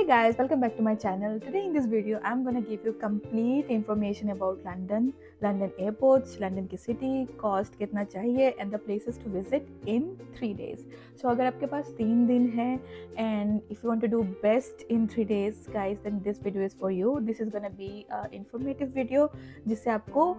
Hey guys, welcome back to my channel. Today in this video, I'm gonna give you complete information about London airports, London की city, cost कितना चाहिए and the places to visit in 3 days. So अगर आपके पास 3 दिन है and if you want to do best in 3 days guys, then this video is for you. This is gonna be a informative video जिससे आपको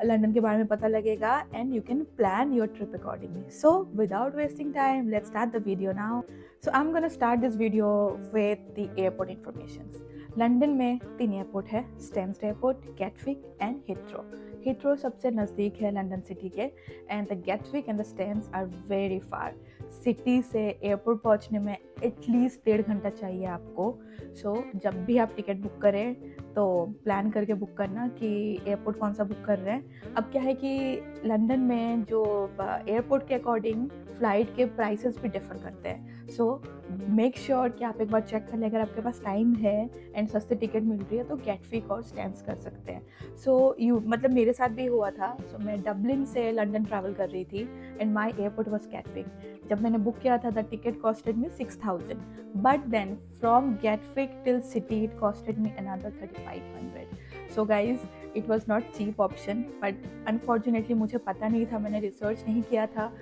London के बारे में पता लगेगा and you can plan your trip accordingly. So without wasting time, let's start the video now. So I'm gonna start this video with the airport informations. London में 3 airport है, Stansted airport, Gatwick and Heathrow. Heathrow सबसे नज़दीक है London city के and the Gatwick and the Stansted are very far. City से airport पहुंचने में at least 1.5 घंटा चाहिए आपको. सो जब भी आप टिकट बुक करें तो प्लान करके बुक करना कि एयरपोर्ट कौन सा बुक कर रहे हैं. अब क्या है कि लंदन में जो एयरपोर्ट के अकॉर्डिंग फ़्लाइट के प्राइसेस भी डिफ़र करते हैं. सो मेक श्योर कि आप एक बार चेक कर लें. अगर आपके पास टाइम है एंड सस्ती टिकट मिल रही है तो गैटविक और स्टेंस कर सकते हैं. सो मतलब मेरे साथ भी हुआ था. सो मैं डबलिन से लंदन ट्रैवल कर रही थी and my airport was Gatwick. जब मैंने बुक किया था the ticket costed me 6,000, but then from Gatwick till city it costed me another 3,500. So guys it was not cheap option, but unfortunately मुझे पता नहीं था, मैंने रिसर्च नहीं किया था.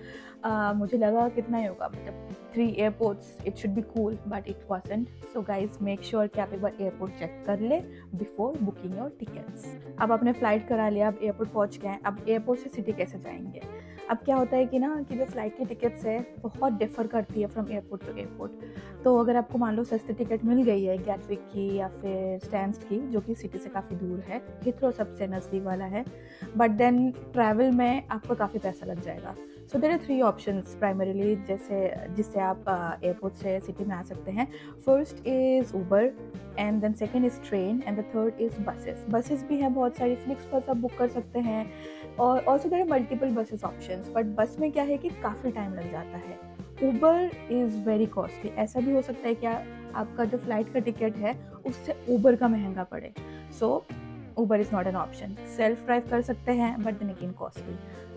मुझे लगा कितना ही होगा, मतलब 3 airports it should be cool, but it wasn't. So guys make sure कि आप एक बार एयरपोर्ट चेक कर ले बिफोर बुकिंग योर टिकट्स. अब आपने फ़्लाइट करा लिया, अब एयरपोर्ट पहुंच गए. अब एयरपोर्ट से सिटी कैसे जाएंगे. अब क्या होता है कि ना कि जो फ़्लाइट की टिकट्स है बहुत डिफ़र करती है फ्रॉम एयरपोर्ट टू एयरपोर्ट. तो अगर आपको मान लो सस्ती टिकट मिल गई है गैटविक की या फिर स्टेंस की, जो कि सिटी से काफ़ी दूर है, हीथ्रो सबसे नज़दीक वाला है, बट देन ट्रैवल में आपको काफ़ी पैसा लग जाएगा. So there are 3 options primarily जिससे आप एयरपोर्ट से सिटी में आ सकते हैं. First is Uber and then second is train and the third is buses भी हैं बहुत सारी. फ्लिक्स बस आप बुक कर सकते हैं और also there are multiple buses options. But bus में क्या है कि काफ़ी टाइम लग जाता है. Uber is very costly. ऐसा भी हो सकता है कि आपका जो फ़्लाइट का टिकट है उससे ऊबर का महंगा पड़े. सो Uber is not an option. Self drive कर सकते हैं but then again costly.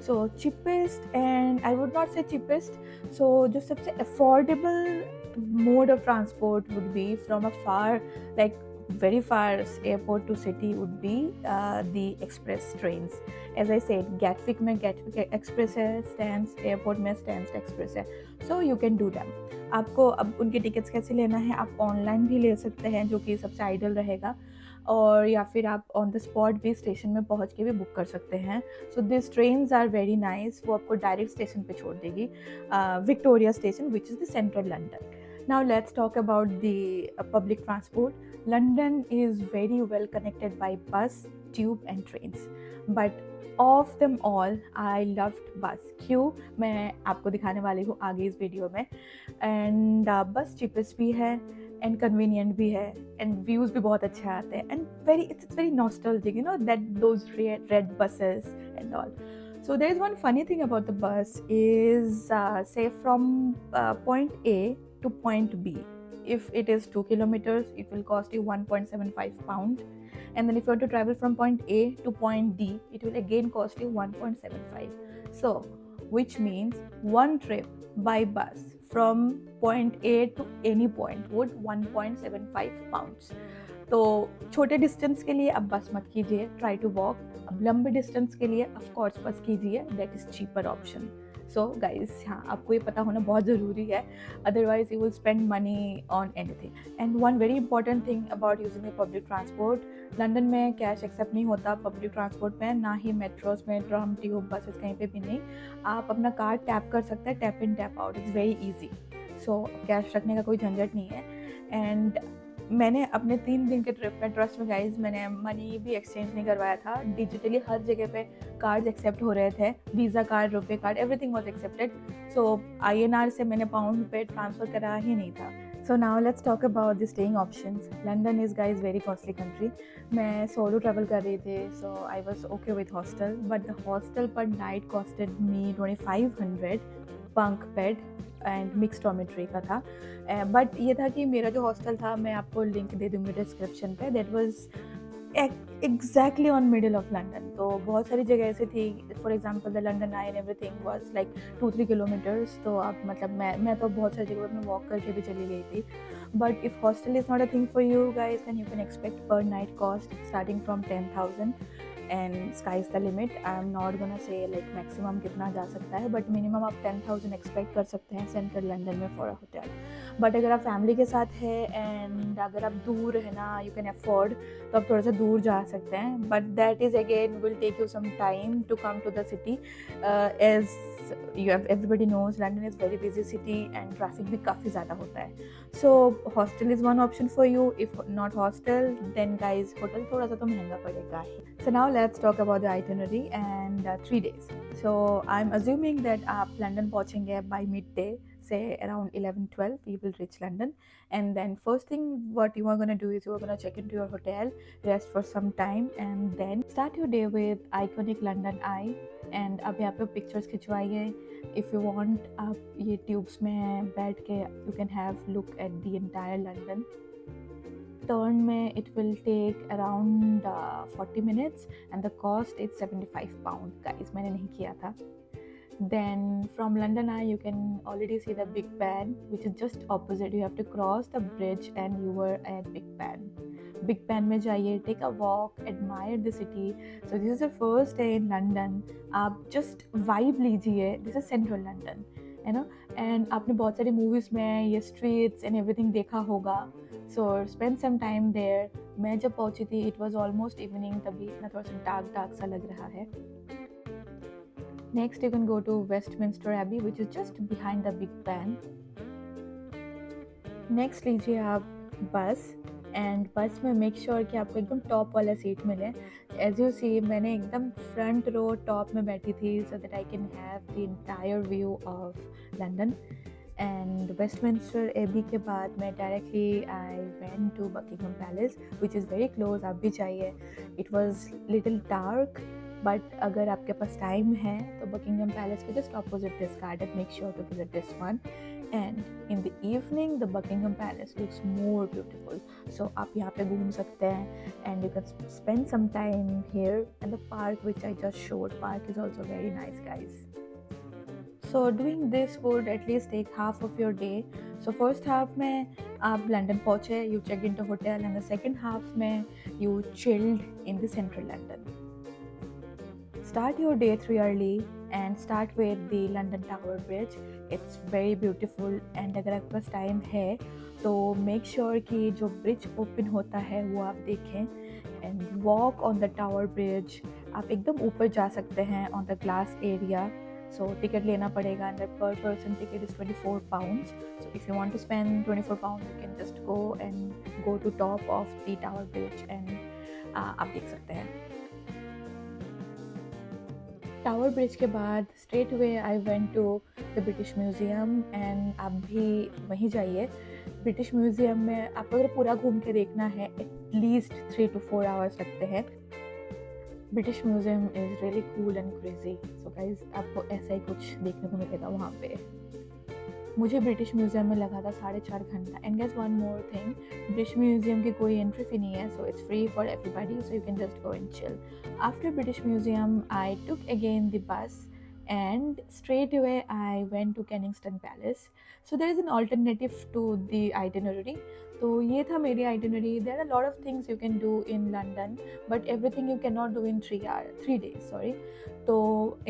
So cheapest, and I would not say cheapest, so जो सबसे affordable mode of transport would be from a far, like very far airport to city would be the express trains. As I said, Gatwick में Gatwick express है, Stansted airport में Stansted express है. So you can do them. आपको अब उनके tickets कैसे लेना है, आप ऑनलाइन भी ले सकते हैं जो कि सबसे आइडियल रहेगा, और या फिर आप ऑन द स्पॉट भी स्टेशन में पहुंच के भी बुक कर सकते हैं. So this trains are very nice. वो आपको डायरेक्ट स्टेशन पे छोड़ देगी, Victoria station which is the central London. Now let's talk about the public transport. London is very well connected by bus, tube and trains. But of them all, I loved bus. क्यों, मैं आपको दिखाने वाली हूँ आगे इस video में. And बस चीपेस्ट भी है एंड कन्वीनियंट भी है एंड व्यूज़ भी बहुत अच्छे आते हैं and it's very nostalgic, you know, that those red buses and all. So there is one funny thing about the bus is say from point A to point B. If it is 2 kilometers, it will cost you £1.75. And then if you want to travel from point A to point D, it will again cost you 1.75. So which means one trip by bus from point A to any point would £1.75. तो छोटे distance के लिए अब बस मत कीजिए, try to walk. अब लंबे डिस्टेंस के लिए ऑफ कोर्स बस कीजिए, that is cheaper option. So guys, हाँ, आपको ये पता होना बहुत ज़रूरी है, otherwise you will spend money on anything. And one very important thing about using the public transport, London में कैश एक्सेप्ट नहीं होता पब्लिक ट्रांसपोर्ट में, ना ही मेट्रोस में, ट्राम, ट्यूब, बसेस कहीं पे भी नहीं. आप अपना कार्ड टैप कर सकते हैं, tap in tap out, it's very easy. So cash रखने का कोई झंझट नहीं है. एंड मैंने अपने 3 दिन के ट्रिप में, ट्रस्ट में गाइज, मैंने मनी भी एक्सचेंज नहीं करवाया था. डिजिटली हर जगह पे कार्ड्स एक्सेप्ट हो रहे थे, वीज़ा कार्ड, रुपए card, everything was accepted. So INR से मैंने पाउंड पे ट्रांसफ़र करा ही नहीं था. So now let's talk about the staying options. London is guys very costly country. मैं सोलो ट्रैवल कर रही थी, so I was okay with hostel, but the hostel per night costed me 2,500, bunk bed and mix dormitory का था. But ये था कि मेरा जो हॉस्टल था, मैं आपको लिंक दे दूँगी डिस्क्रिप्शन पे, that was exactly on middle of London. तो बहुत सारी जगह ऐसी थी, for example the London I and everything was like 2-3 kilometres. तो आप मतलब मैं तो बहुत सारी जगह पर मैं वॉक करके भी चली गई थी। But if hostel is not a thing for you guys, then you can expect per night cost starting from 10,000 and sky is the limit. I am not gonna say like maximum कितना जा सकता है, but minimum आप 10,000 expect कर सकते हैं central London में for a hotel. But अगर आप फैमिली के साथ है एंड अगर आप दूर है ना, यू कैन अफोर्ड, तो आप थोड़ा सा दूर जा सकते हैं। But that is again will take you some time to come to the city, as you have everybody knows London is very busy city and traffic भी काफ़ी ज़्यादा होता है। So hostel is one option for you. If not hostel, then guys hotel थोड़ा सा तो महंगा पड़ेगा ही। So now let's talk about the itinerary and 3 days. So I'm assuming that आप लंदन पहुँचेंगे by midday, say around 11-12 we will reach London. And then first thing what you are going to do is you are going to check into your hotel, rest for some time, and then start your day with iconic London Eye. And अब यहाँ पे pictures खिंचवाइए। If you want आप ये tubes में बैठ के you can have look at the entire London. Turn में it will take around 40 minutes and the cost is £75 guys, मैंने नहीं किया था। Then from London Eye you can already see the Big Ben, which is just opposite. You have to cross the bridge and you were at Big Ben. Big Ben में जाइए, take a walk, admire the city. So this is your first day in London. आप just vibe लीजिए, this is central London, है ना। and आपने बहुत सारी movies में ये streets and everything देखा होगा, so spend some time there. मैं जब पहुँची थी it was almost evening, तभी इतना थोड़ा सा डार्क डार्क सा लग रहा है। Next you can go to Westminster Abbey, which is just behind the Big Ben. Next लीजिए आप बस, एंड बस में मेक श्योर कि आपको एकदम टॉप वाला सीट मिले। एज यू सी मैंने एकदम फ्रंट रो टॉप में बैठी थी, so that I can have the entire view of London. And Westminster Abbey के बाद मैं directly I went to Buckingham Palace, which is very close, आप भी चाहिए। It was little dark, but अगर आपके पास टाइम है तो बकिंगम पैलेस के just opposite this garden, make sure to visit this one. And in the evening the Buckingham Palace looks more beautiful, so आप यहाँ पे घूम सकते हैं and you can spend some time here. And the park which I just showed, park is also very nice guys. So doing this would at least take half of your day. So first half में आप London पहुँचे, you checked into hotel, and the second half में you chilled in the central London. Start your day 3 early and start with the London Tower Bridge. It's very beautiful and अगर आपके पास time है तो make sure कि जो bridge open होता है वो आप देखें and walk on the Tower Bridge. आप एकदम ऊपर जा सकते हैं on the glass area. So ticket लेना पड़ेगा and the per person ticket is £24. So if you want to spend £24, you can just go and go to top of the Tower Bridge and आप देख सकते हैं। Tower bridge के बाद straight way I went to the British Museum and आप भी वहीं जाइए। ब्रिटिश म्यूज़ियम में आपको अगर पूरा घूम के देखना है एटलीस्ट 3 to 4 hours लगते हैं। British museum is really cool and crazy, so guys आपको ऐसा ही कुछ देखने को मिलेगा वहाँ पे। मुझे ब्रिटिश म्यूज़ियम में लगा था 4.5 घंटा। And guess one more thing, British Museum की कोई एंट्री फी नहीं है, so it's free for everybody, so you can just go and chill. After British Museum I took again the bus and straight away I went to Kensington Palace. So there is an alternative to the itinerary. तो ये था मेरी itinerary. There are a lot of things you can do in London, but everything you cannot do in 3 days. Sorry. So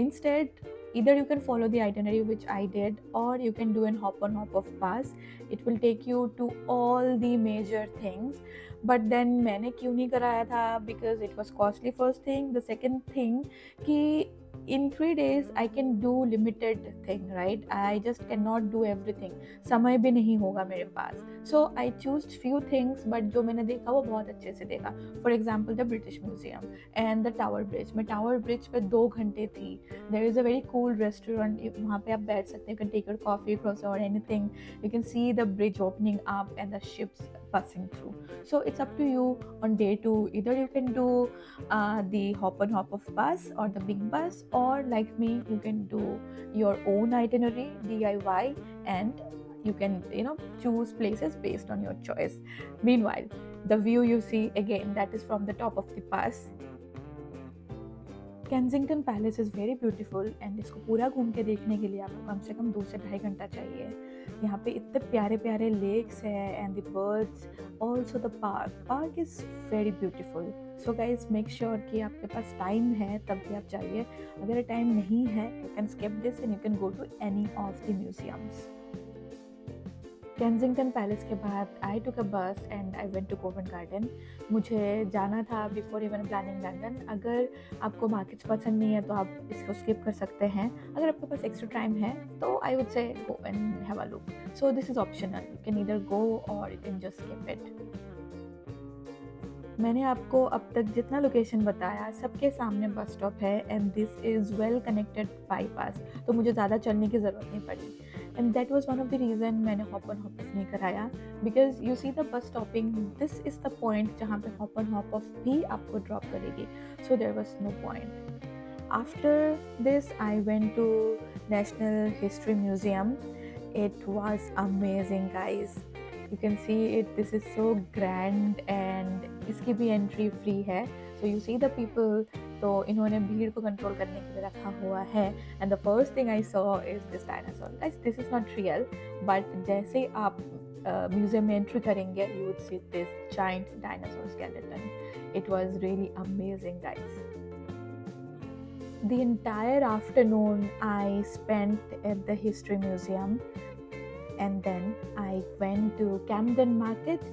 instead, either you can follow the itinerary which I did, or you can do an hop on hop of bus. It will take you to all the major things. But then मैंने क्यों नहीं कराया था? Because it was costly, first thing. The second thing कि in 3 days I can do limited thing, right? I just cannot do everything. समय भी नहीं होगा मेरे पास. So I choose few things, but जो मैंने देखा वो बहुत अच्छे से देखा. For example, the British Museum and the Tower Bridge. मैं Tower Bridge पे 2 घंटे थी. There is a very cool restaurant. वहाँ पे आप बैठ सकते हैं. You can take your coffee, croissant or anything. You can see the bridge opening up and the ships passing through. So it's up to you on day 2. Either you can do the hop and hop of bus or the big bus, or like me, you can do your own itinerary DIY and you can choose places based on your choice. Meanwhile, The view you see again, that is from the top of the pass. Kensington Palace is very beautiful and इसको पूरा घूम के देखने के लिए आपको कम से कम 2 से ढाई घंटा चाहिए। यहाँ पे इतने प्यारे प्यारे लेक्स है and the birds, also the park is very beautiful. So guys make sure कि आपके पास टाइम है तब भी आप जाइए। अगर टाइम नहीं है you can skip this and you can go to any of the museums. Kensington Palace के बाद I took a bus and I went to Covent Garden. मुझे जाना था बिफोर इवन प्लानिंग लंदन। अगर आपको मार्केट्स पसंद नहीं है तो आप इसको स्किप कर सकते हैं। अगर आपके पास एक्स्ट्रा टाइम है तो I would say go and have a look. So this is optional, you can either go or you can just skip it. मैंने आपको अब तक जितना लोकेशन बताया सबके सामने बस स्टॉप है and this is well connected by pass, तो मुझे ज़्यादा चलने की ज़रूरत नहीं पड़ी। And that was one of the reason मैंने हॉप ऑन हॉप ऑफ नहीं कराया, because you see the bus stopping, this is the point जहाँ पे हॉप ऑन हॉप ऑफ भी आपको ड्रॉप करेगी, so there was no point. After this I went to National History museum. It was amazing guys, you can see it, this is so grand and इसकी भी entry free है। so you see the people, तो इन्होंने भीड़ को control करने के लिए रखा हुआ है। and the first thing I saw is this dinosaur. Guys, this is not real, but जैसे आप म्यूजियम में एंट्री करेंगे you would see this giant dinosaur skeleton. It was really amazing guys. The entire afternoon I spent at the history museum and then I went to Camden Market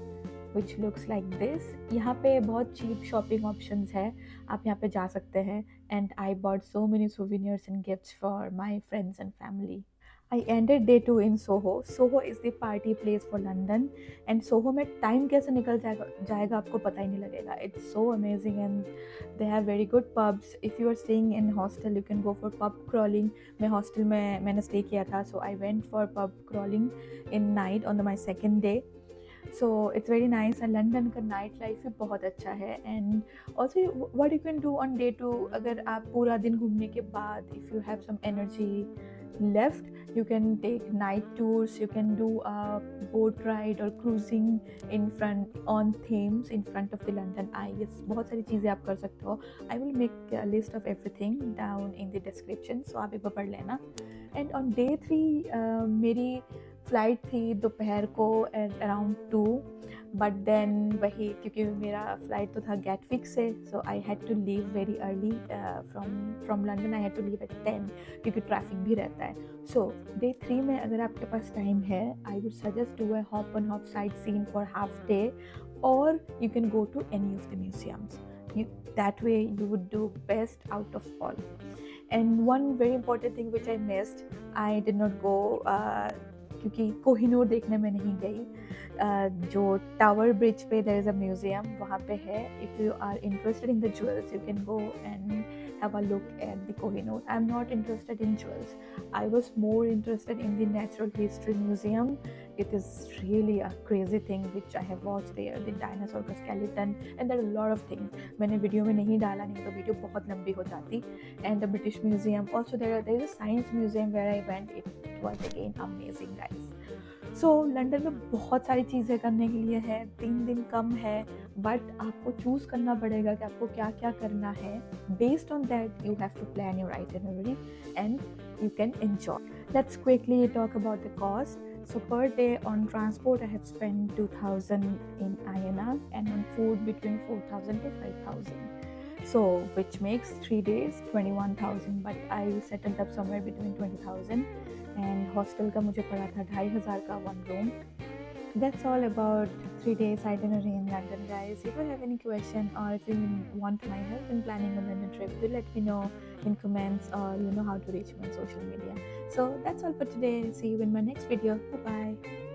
which looks like this. यहाँ पे बहुत cheap shopping options है, आप यहाँ पे जा सकते हैं and I bought so many souvenirs and gifts for my friends and family. I ended day 2 in Soho. Soho is the party place for London and Soho में time कैसे निकल जाएगा आपको पता ही नहीं लगेगा. It's so amazing and they have very good pubs. If you are staying in hostel you can go for pub crawling. मैं hostel में मैंने stay किया था, so I went for pub crawling in night on my second day. So it's very nice and London का night life भी बहुत अच्छा है। and also what you can do on day 2, अगर आप पूरा दिन घूमने के बाद if you have some energy left you can take night tours, you can do a boat ride or cruising in front on Thames in front of the London Eye. yes, बहुत सारी चीज़ें आप कर सकते हो। I will make a list of everything down in the description, so आप एक बार पढ़ लेना। and on day 3 मेरी फ़्लाइट थी दोपहर को एट अराउंड 2, बट देन वही क्योंकि मेरा फ़्लाइट तो था गैटविक से, so I had to leave very early from London. I had to leave at 10 क्योंकि ट्रैफिक भी रहता है। सो डे 3 में अगर आपके पास टाइम है I would suggest do a hop on hop sightseeing for half day or you can go to any of the museums. That way you would do best out of all. And one very important thing which I missed, I did not go क्योंकि कोहिनूर देखने में नहीं गई। जो tower bridge पे there is a museum वहाँ पे है। If you are interested in the jewels you can go and have a look at the Kohinoor. I am not interested in jewels, I was more interested in the natural history museum. It is really a crazy thing which I have watch there, the dinosaur का skeleton and there are lot of things. मैंने video में नहीं डाला, नहीं तो video बहुत लंबी हो जाती। And the British Museum also, there is a Science Museum where I went, it was again amazing guys. So London में बहुत सारी चीज़ें करने के लिए है, 3 दिन कम है, बट आपको चूज़ करना पड़ेगा कि आपको क्या क्या करना है। Based on that you have to plan your itinerary and you can enjoy. Let's quickly talk about the cost. So per day on transport I have spent 2000 in INR and on food between 4000 to 5000. So which makes 3 days 21,000, but I settled up somewhere between 20,000 and hostel का मुझे पड़ा था 2500 का 1 room. That's all about 3 days itinerary in London guys. If you have any question or if you want my help in planning a London trip, do let me know in comments or you know how to reach me on social media. So that's all for today. See you in my next video. Bye bye.